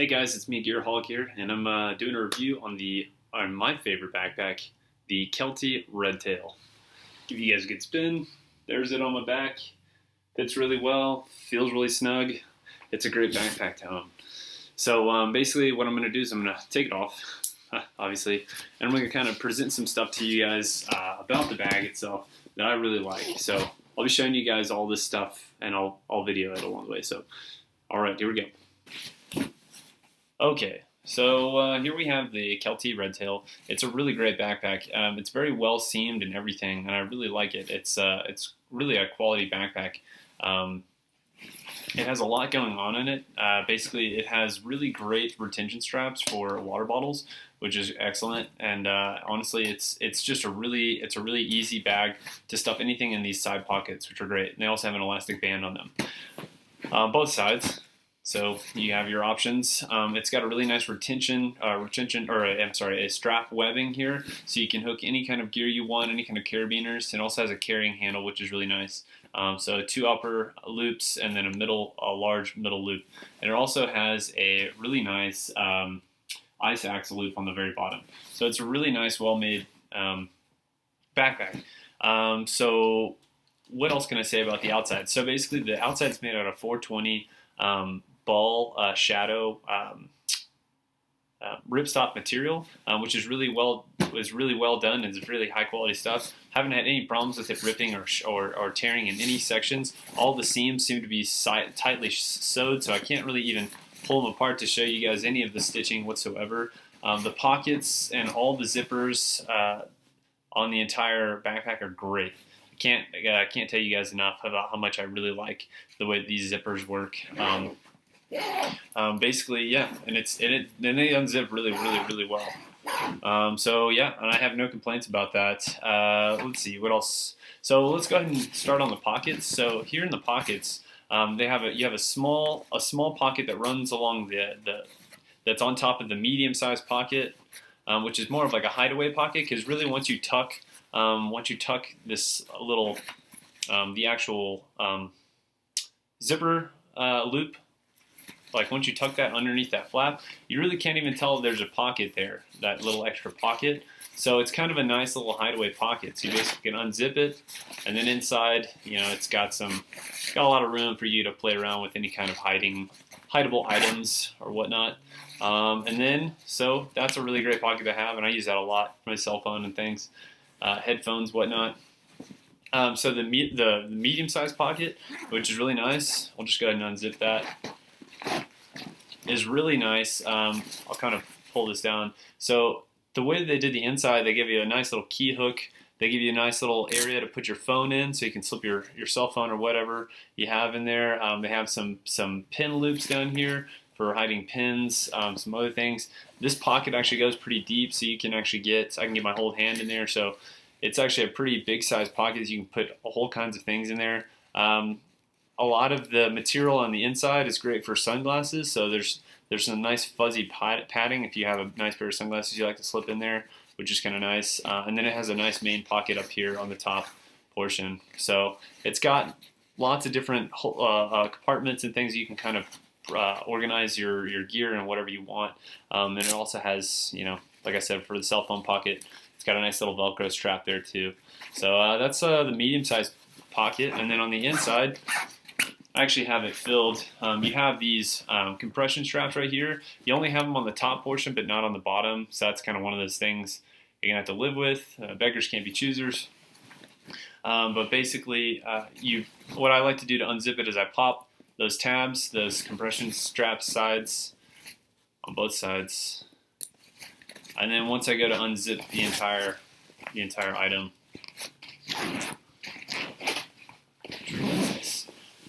Hey guys, it's me, Gearholic here, and I'm doing a review on my favorite backpack, the Kelty Redtail. Give you guys a good spin. There's it on my back. Fits really well, feels really snug. It's a great backpack to own. So basically what I'm going to do is I'm going to take it off, obviously, and I'm going to kind of present some stuff to you guys about the bag itself that I really like. So I'll be showing you guys all this stuff, and I'll video it along the way. So, alright, here we go. Okay, so here we have the Kelty Redtail. It's a really great backpack. It's very well seamed and everything, and I really like it. It's really a quality backpack. It has a lot going on in it. Basically, it has really great retention straps for water bottles, which is excellent. And honestly, it's just a really easy bag to stuff anything in these side pockets, which are great. And they also have an elastic band on them, both sides. So you have your options. It's got a really nice a strap webbing here, so you can hook any kind of gear you want, any kind of carabiners. It also has a carrying handle, which is really nice. So 2 upper loops and then a large middle loop. And it also has a really nice ice axe loop on the very bottom. So it's a really nice, well-made backpack. So what else can I say about the outside? So basically, the outside's made out of 420 ball shadow ripstop material, which is really well done and it's really high quality stuff. Haven't had any problems with it ripping or tearing in any sections. All the seams seem to be tightly sewed, so I can't really even pull them apart to show you guys any of the stitching whatsoever. The pockets and all the zippers on the entire backpack are great. I can't tell you guys enough about how much I really like the way these zippers work. Basically, yeah, and then they unzip really well. So yeah, and I have no complaints about that. Let's see what else. So let's go ahead and start on the pockets. So here in the pockets, you have a small pocket that runs along that's on top of the medium-sized pocket, which is more of like a hideaway pocket, because really once you tuck this little the actual zipper loop, like once you tuck that underneath that flap, you really can't even tell there's a pocket there, that little extra pocket. So it's kind of a nice little hideaway pocket. So you basically can unzip it, and then inside, it's got a lot of room for you to play around with any kind of hideable items or whatnot. And then, so that's a really great pocket to have, and I use that a lot for my cell phone and things, headphones, whatnot. So the medium-sized pocket, which is really nice, I'll just go ahead and unzip that, is really nice. I'll kind of pull this down. So the way they did the inside, they give you a nice little key hook. They give you a nice little area to put your phone in, so you can slip your cell phone or whatever you have in there. They have some pin loops down here for hiding pins, some other things. This pocket actually goes pretty deep, so I can get my whole hand in there. So it's actually a pretty big size pocket. You can put all kinds of things in there. A lot of the material on the inside is great for sunglasses. So there's some nice fuzzy padding if you have a nice pair of sunglasses you like to slip in there, which is kind of nice. And then it has a nice main pocket up here on the top portion. So it's got lots of different compartments and things you can kind of organize your gear and whatever you want. And it also has, like I said, for the cell phone pocket, it's got a nice little Velcro strap there too. So that's the medium-sized pocket. And then on the inside, I actually have it filled. You have these compression straps right here. You only have them on the top portion, but not on the bottom. So that's kind of one of those things you're gonna have to live with. Beggars can't be choosers. But basically, what I like to do to unzip it is I pop those tabs, those compression strap sides on both sides, and then once I go to unzip the entire item.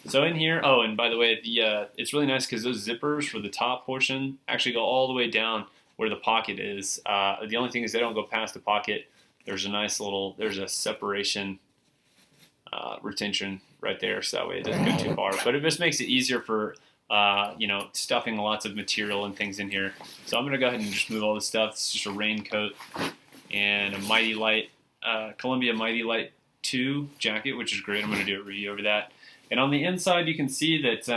So in here, oh, and by the way, it's really nice because those zippers for the top portion actually go all the way down where the pocket is. The only thing is they don't go past the pocket. There's a separation retention right there, so that way it doesn't go too far. But it just makes it easier for stuffing lots of material and things in here. So I'm gonna go ahead and just move all this stuff. It's just a raincoat and a Mighty Light, Columbia Mighty Light 2 jacket, which is great. I'm gonna do a review over that. And on the inside, you can see that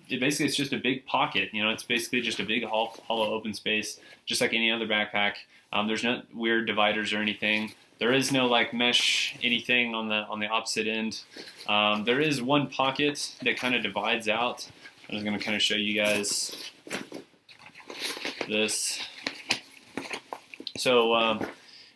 it's just a big pocket. You know, it's basically just a big hollow open space, just like any other backpack. There's no weird dividers or anything. There is no like mesh anything on the opposite end. There is one pocket that kind of divides out. I'm just going to kind of show you guys this. So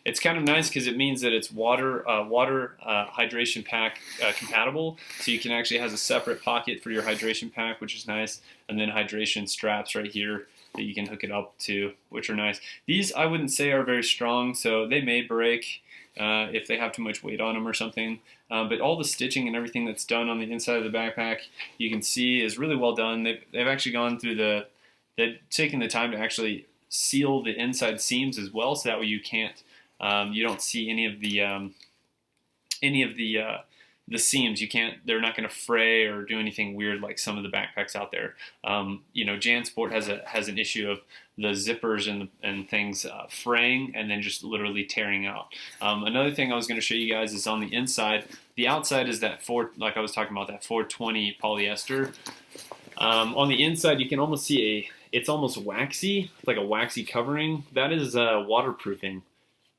it's kind of nice because it means that it's water hydration pack compatible. So you can actually has a separate pocket for your hydration pack, which is nice, and then hydration straps right here that you can hook it up to, which are nice. These I wouldn't say are very strong, so they may break if they have too much weight on them or something. But all the stitching and everything that's done on the inside of the backpack, you can see is really well done. They've actually gone through they've taken the time to actually seal the inside seams as well, so that way you can't you don't see any of the seams. They're not going to fray or do anything weird like some of the backpacks out there. You know, JanSport has an issue of the zippers and things fraying and then just literally tearing out. Another thing I was going to show you guys is on the inside. The outside is like I was talking about, that 420 polyester. On the inside, you can almost see it's almost waxy, like a waxy covering. That is waterproofing.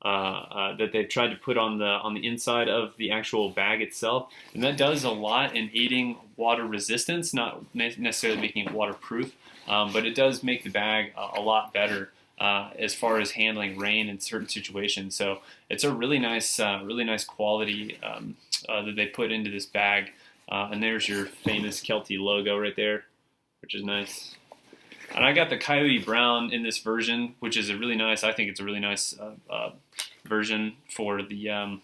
That they've tried to put on the inside of the actual bag itself, and that does a lot in aiding water resistance, not necessarily making it waterproof, but it does make the bag a lot better as far as handling rain in certain situations. So it's a really nice quality that they put into this bag, and there's your famous Kelty logo right there, which is nice. And I got the Coyote Brown in this version, which is I think it's a really nice version for the,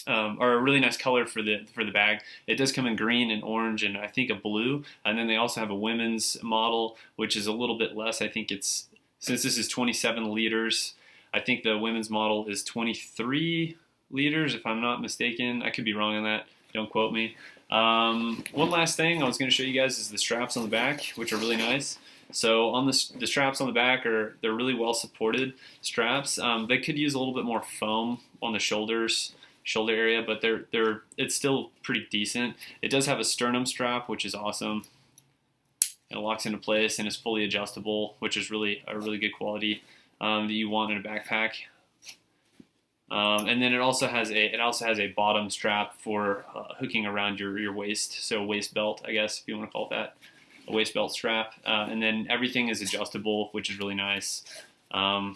or a really nice color for the bag. It does come in green and orange and I think a blue. And then they also have a women's model, which is a little bit less. I think since this is 27 liters, I think the women's model is 23 liters, if I'm not mistaken. I could be wrong on that. Don't quote me. One last thing I was going to show you guys is the straps on the back, which are really nice. So on the straps on the back they're really well supported straps. They could use a little bit more foam on the shoulder area, but it's still pretty decent. It does have a sternum strap, which is awesome. It locks into place and is fully adjustable, which is really a really good quality that you want in a backpack. And then it also has a bottom strap for hooking around your waist, so waist belt, I guess, if you want to call it that, a waist belt strap. And then everything is adjustable, which is really nice. And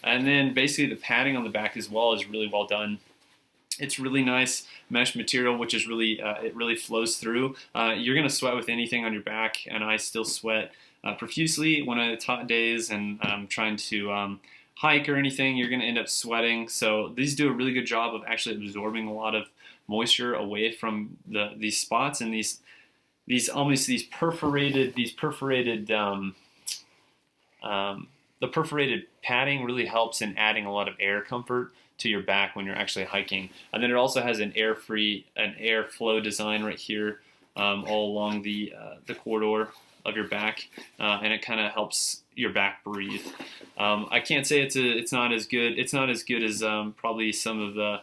then basically the padding on the back as well is really well done. It's really nice mesh material, which is it really flows through. You're gonna sweat with anything on your back, and I still sweat profusely when it's hot days and I'm trying to hike or anything. You're going to end up sweating. So these do a really good job of actually absorbing a lot of moisture away from these spots, and these perforated the perforated padding really helps in adding a lot of air comfort to your back when you're actually hiking. And then it also has an airflow design right here all along the corridor of your back, and it kind of helps your back breathe. I can't say it's not as good. It's not as good as probably some of the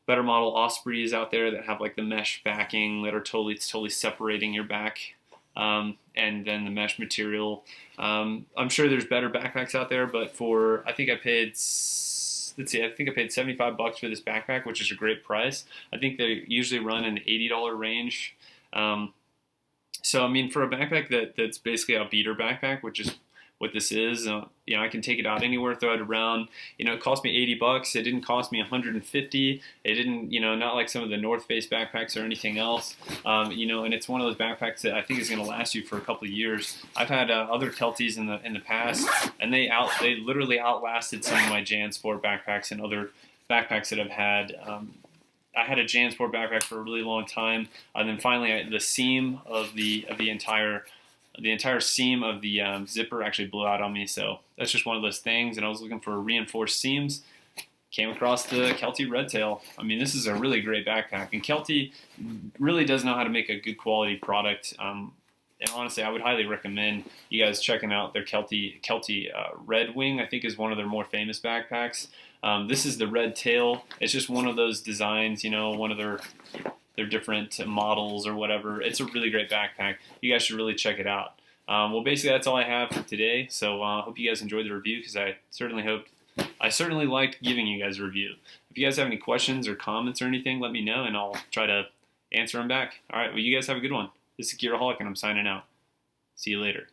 better model Ospreys out there that have like the mesh backing that are totally separating your back, and then the mesh material. I'm sure there's better backpacks out there, but I think I paid $75 for this backpack, which is a great price. I think they usually run in the $80 range. So I mean, for a backpack that's basically a beater backpack, which is what this is, you know, I can take it out anywhere, throw it around. You know, it cost me $80. It didn't cost me $150. It didn't, you know, not like some of the North Face backpacks or anything else. You know, and it's one of those backpacks that I think is going to last you for a couple of years. I've had other Keltys in the past, and they literally outlasted some of my JanSport backpacks and other backpacks that I've had. I had a JanSport backpack for a really long time, and then finally the seam of the entire seam of the zipper actually blew out on me. So that's just one of those things, and I was looking for reinforced seams. Came across the Kelty Redtail. I mean, this is a really great backpack, and Kelty really does know how to make a good quality product. And honestly, I would highly recommend you guys checking out their Kelty Red Wing. I think is one of their more famous backpacks. This is the Red Tail. It's just one of those designs, you know, one of their their different models or whatever. It's a really great backpack. You guys should really check it out. Well, basically that's all I have for today. So I hope you guys enjoyed the review, because I certainly liked giving you guys a review. If you guys have any questions or comments or anything, let me know and I'll try to answer them back. All right, well, you guys have a good one. This is Gearaholic and I'm signing out. See you later.